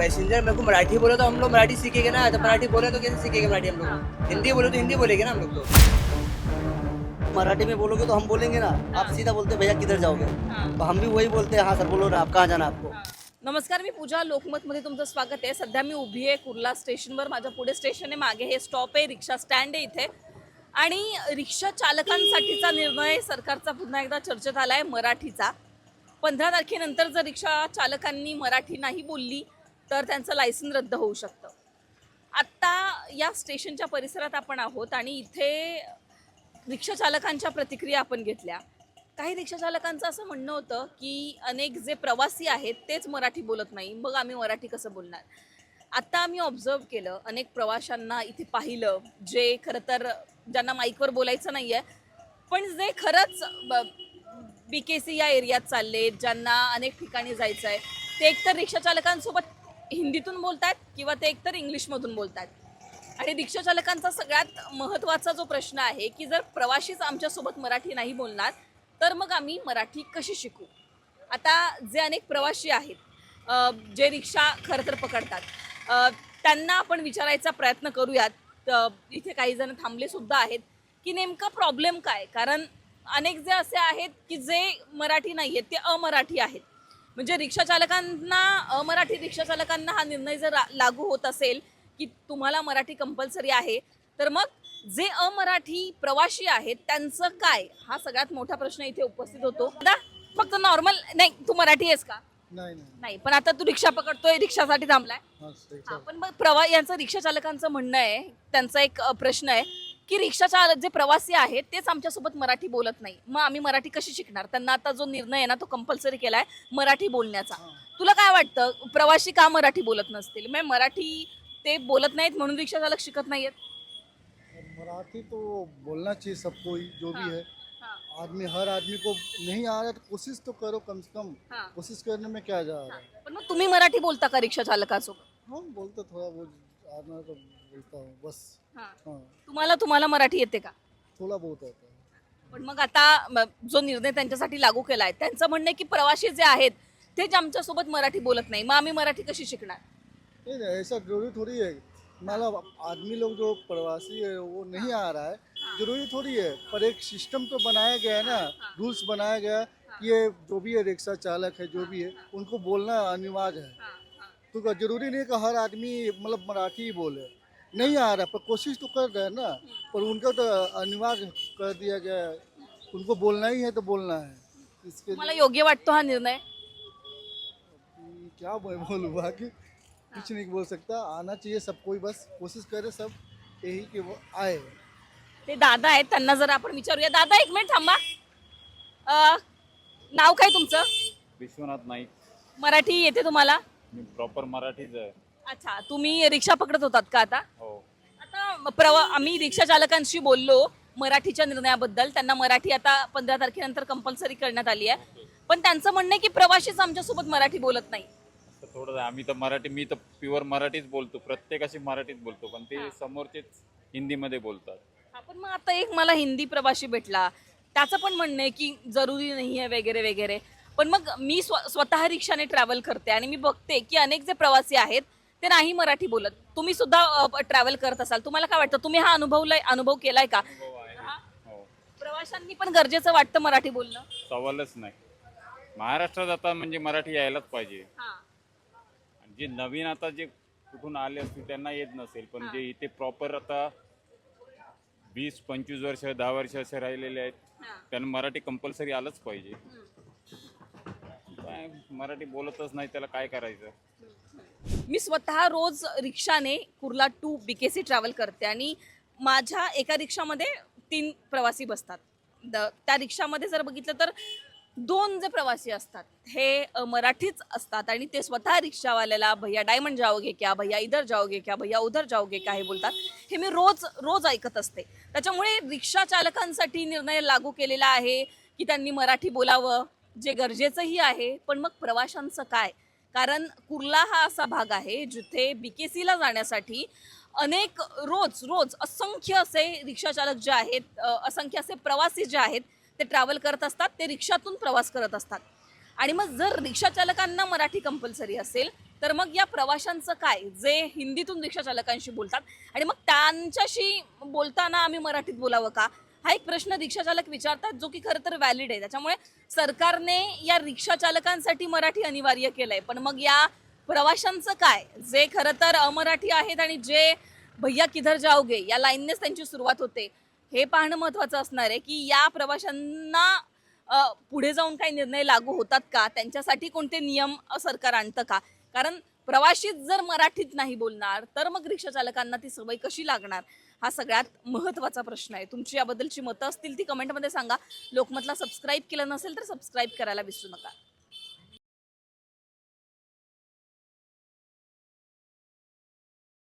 Passenger मेरे को मराठी बोले तो हम लोग मराठी सीखेंगे ना, तो मराठी बोले तो कैसे सीखेंगे मराठी हम लोग? हिंदी बोले तो हिंदी बोलेंगे ना हम लोग तो। मराठी में बोलोगे तो हम बोलेंगे ना, आप सीधा बोलते भैया किधर जाओगे, तो हम भी वही बोलते हैं हाँ सर बोलो ना, आप कहाँ जाना आपको। नमस्कार, मी पूजा. लोकमतमध्ये तुमचं स्वागत आहे. सध्या मी उभी आहे कुर्ला स्टेशनवर. माझ्या पुढे स्टेशन आहे, मागे हे स्टॉप आहे, रिक्षा स्टँड आहे इथे. आणि रिक्षा चालकांसाठीचा निर्णय सरकारचा पुन्हा एकदा चर्चेत आला आहे, मराठीचा. 15 तारखेनंतर जर रिक्षा चालकांनी मराठी नाही बोलली तर त्यांचं लायसन रद्द होऊ शकतं. आत्ता या स्टेशनच्या परिसरात आपण आहोत आणि इथे रिक्षा चालकांच्या प्रतिक्रिया आपण घेतल्या. काही रिक्षा चालकांचं असं म्हणणं होतं की अनेक जे प्रवासी आहेत तेच मराठी बोलत नाही, मग आम्ही मराठी कसं बोलणार. आत्ता आम्ही ऑब्झर्व केलं, अनेक प्रवाशांना इथे पाहिलं, जे खरं तर ज्यांना माईकवर बोलायचं नाही आहे, पण जे खरंच BKC या एरियात चालले, ज्यांना अनेक ठिकाणी जायचं आहे, ते एकतर रिक्षा चालकांसोबत हिंदीतून बोलतात किंवा ते एकतर इंग्लिशमधून बोलतात. आणि रिक्षा चालकांचा सगळ्यात महत्त्वाचा जो प्रश्न आहे की जर प्रवाशीच आमच्यासोबत मराठी नाही बोलणार तर मग आम्ही मराठी कशी शिकू. आता जे अनेक प्रवासी आहेत जे रिक्षा खरं तर पकडतात, त्यांना आपण विचारायचा प्रयत्न करूयात. इथे काही जण थांबले सुद्धा आहेत की नेमका प्रॉब्लेम काय. कारण अनेक जे असे आहेत की जे मराठी नाही आहेत, ते अमराठी आहेत. म्हणजे रिक्षा चालकांना, अमराठी रिक्षा चालकांना हा निर्णय जर लागू होत असेल की तुम्हाला मराठी कंपल्सरी आहे, तर मग जे अमराठी प्रवासी आहेत त्यांचं काय, हा सगळ्यात मोठा प्रश्न इथे उपस्थित होतो. दादा, फक्त नॉर्मल नाही, तू मराठी आहेस का? नाही, पण आता तू रिक्षा पकडतोय, रिक्षासाठी थांबलाय. पण मग यांचं रिक्षा चालकांचं म्हणणं आहे, त्यांचा एक प्रश्न आहे की रिक्षा चालक जे प्रवासी आहेत तेच आमच्यासोबत मराठी बोलत नाही, मग आम्ही मराठी कशी शिकणार. त्यांना आता जो निर्णय आहे ना तो कंपल्सरी केलाय मराठी बोलण्याचा. तुला काय वाटतं, प्रवासी का मराठी बोलत नसतील? म्हणजे मराठी ते बोलत नाहीत म्हणून रिक्षा चालक शिकत नाहीयेत? मराठी तो बोलना चाहिए सबको ही, जो भी है आदमी, हर आदमी को नहीं आ रहा है तो कोशिश तो करो, कम से कम कोशिश करने में क्या जा रहा है। पण मग तुम्ही मराठी बोलता का रिक्षा चालकासोबत? हाँ बोलते थोड़ा बहुत आना तो बोलता हूँ बस। हाँ तुम्हाला मराठी येते का? थोड़ा बहुत आता है। पण मग आता जो निर्णय त्यांच्यासाठी लागू केलाय, त्यांचं म्हणणं आहे की प्रवासी जे आहेत तेच आमच्यासोबत मराठी बोलत नाही, मग आम्ही मराठी कशी शिकणार. नहीं ऐसा जरूरी थोड़ी है, मतलब आदमी लोग जो प्रवासी है वो नहीं आ रहा है, जरूरी थोड़ी है, पर एक सिस्टम तो बनाया गया है ना, रूल्स बनाया गया है कि ये जो भी है रिक्शा चालक है जो भी है उनको बोलना अनिवार्य है। तो जरूरी नहीं कि हर आदमी मतलब मराठी ही बोले, नहीं आ रहा पर कोशिश तो कर रहे हैं ना, पर उनका तो अनिवार्य कर दिया गया है, उनको बोलना ही है तो बोलना है। इसके मला योग्य वाटतो हा निर्णय? क्या मैं बोलूँ, बाकी कुछ नहीं बोल सकता। आना चाहिए सबको ही, बस कोशिश करे सब यही कि वो आए। ते दादा आहेत, त्यांना जर आपण विचारूया. दादा, एक मिनिट थांबा. नाव काय तुमचं? विश्वनाथ नाईक. मराठी येते तुम्हाला? मी प्रॉपर मराठीच आहे. अच्छा, तुम्ही रिक्षा पकडत होतात का आता? हो. आता आम्ही रिक्षा चालकांशी बोललो मराठीच्या निर्णयाबद्दल. त्यांना मराठी आता 15 तारखेनंतर कंपल्सरी करण्यात आली आहे, पण त्यांचं म्हणणं आहे की प्रवासीच आमच्यासोबत मराठी बोलत नाही. तर थोडं आम्ही तर मराठी, मी तर प्युअर मराठीच बोलतो, प्रत्येकाशी मराठीच बोलतो, पण ते समोरचेच हिंदीमध्ये बोलतात. पण मग आता एक मला हिंदी प्रवासी भेटला, त्याचं पण म्हणणं आहे की जरुरी नाही आहे वगैरे वगैरे. पण मग मी स्वतः रिक्षाने ट्रॅव्हल करते आणि मी बघते की अनेक जे प्रवासी आहेत ते नाही मराठी बोलत. तुम्ही सुद्धा ट्रॅव्हल करत असाल, तुम्हाला काय वाटतं, तुम्ही हा अनुभव केलाय का? हो, प्रवाशांनी पण गरजेचं वाटतं मराठी बोलणं? सवालच नाही. महाराष्ट्रात आता म्हणजे मराठी यायलाच पाहिजे. आणि जे नवीन आता जे कुठून आले असतील त्यांना येत नसेल, पण जे इथे प्रॉपर आता 20-25 वर्ष 10 वर्ष असे राहिलेले आहेत, त्यांना मराठी कंपल्सरी आलंच पाहिजे. काय मराठी बोलतच नाही, त्याला काय करायचं. मी स्वतः रोज रिक्षाने कुर्ला टू BKC ट्रॅव्हल करते आणि माझ्या एका रिक्षामध्ये 3 प्रवासी बसतात. त्या रिक्षामध्ये जर बघितलं तर 2 जे प्रवासी असतात हे मराठीच असतात आणि ते स्वतः रिक्षावाल्याला भैया डायमंड जाओगे क्या, भैया इधर जाओगे क्या, भैया उधर जाओगे क्या हे बोलतात. हे मी रोज ऐकत असते. त्याच्यामुळे रिक्षा चालकांसाठी निर्णय लागू केलेला आहे की त्यांनी मराठी बोलावं, जे गरजेचंही आहे. पण मग प्रवाशांचं काय? कारण कुर्ला हा असा भाग आहे जिथे BKCला जाण्यासाठी अनेक रोज असंख्य असे रिक्षा चालक जे आहेत, असंख्य असे प्रवासी जे आहेत ते ट्रॅव्हल करत असतात, ते रिक्षातून प्रवास करत असतात. आणि मग जर रिक्षा चालकांना मराठी कंपल्सरी असेल तर मग या प्रवाशांचं काय, जे हिंदीतून रिक्षा चालकांशी बोलतात आणि मग त्यांच्याशी बोलताना आम्ही मराठीत बोलावं का, हा एक प्रश्न रिक्षा चालक विचारतात, जो की खरं तर व्हॅलिड आहे. त्याच्यामुळे सरकारने या रिक्षा चालकांसाठी मराठी अनिवार्य केलंय, पण मग या प्रवाशांचं काय, जे खरं तर अमराठी आहेत आणि जे भैया किधर जाओगे या लाईननेच त्यांची सुरुवात होते, हे पाहणं महत्त्वाचं असणार आहे की या प्रवाशांना पुढे जाऊन काही निर्णय लागू होतात का, त्यांच्यासाठी कोणते नियम सरकार आणतं का. कारण प्रवाशीच जर मराठीत नाही बोलणार तर मग रिक्षा चालकांना ती सवय कशी लागणार, हा सगळ्यात महत्त्वाचा प्रश्न आहे. तुमची याबद्दलची मतं असतील ती कमेंटमध्ये सांगा. लोकमतला सबस्क्राईब केलं नसेल तर सबस्क्राईब करायला विसरू नका.